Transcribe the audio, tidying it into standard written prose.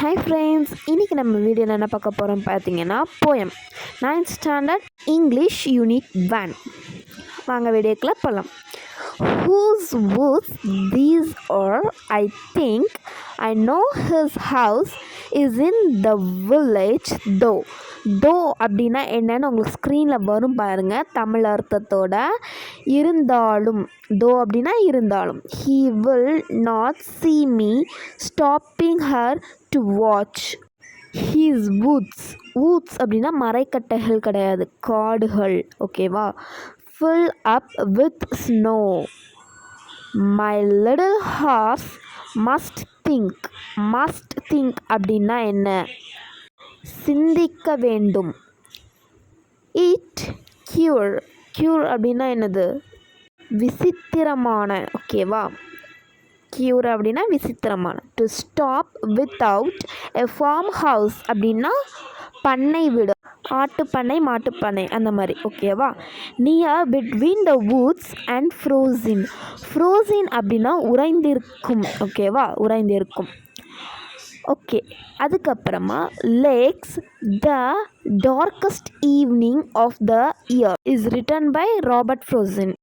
Hi friends, இன்றைக்கி நம்ம வீடியோவில் என்ன பார்க்க போகிறோம் பார்த்தீங்கன்னா poem 9th standard English unit 1. வாங்க வீடியோக்குள்ளே போகலாம். Whose woods these are? I think I know his house is in the village though. அப்படின்னா என்னன்னு உங்களுக்கு ஸ்க்ரீனில் வரும் பாருங்கள் தமிழ் அர்த்தத்தோட. இருந்தாலும் அப்படின்னா இருந்தாலும். He will not see me stopping her to watch his woods அப்படின்னா மரைக்கட்டைகள் கிடையாது, காடுகள். ஓகேவா? fill up with snow. My little horse must think அப்படின்னா என்ன? சிந்திக்க வேண்டும். It cure அப்படின்னா என்னது? விசித்திரமான. ஓகேவா? கியூர் அப்படின்னா விசித்திரமான. To stop without a farmhouse அப்படின்னா பண்ணை வீடு, ஆட்டுப்பண்ணை மாட்டுப்பண்ணை அந்த மாதிரி. ஓகேவா? Near between the woods and frozen அப்படின்னா உறைந்திருக்கும். ஓகேவா? உறைந்திருக்கும். ஓகே, அதுக்கப்புறமா lakes the darkest evening of the year is written by Robert frozen.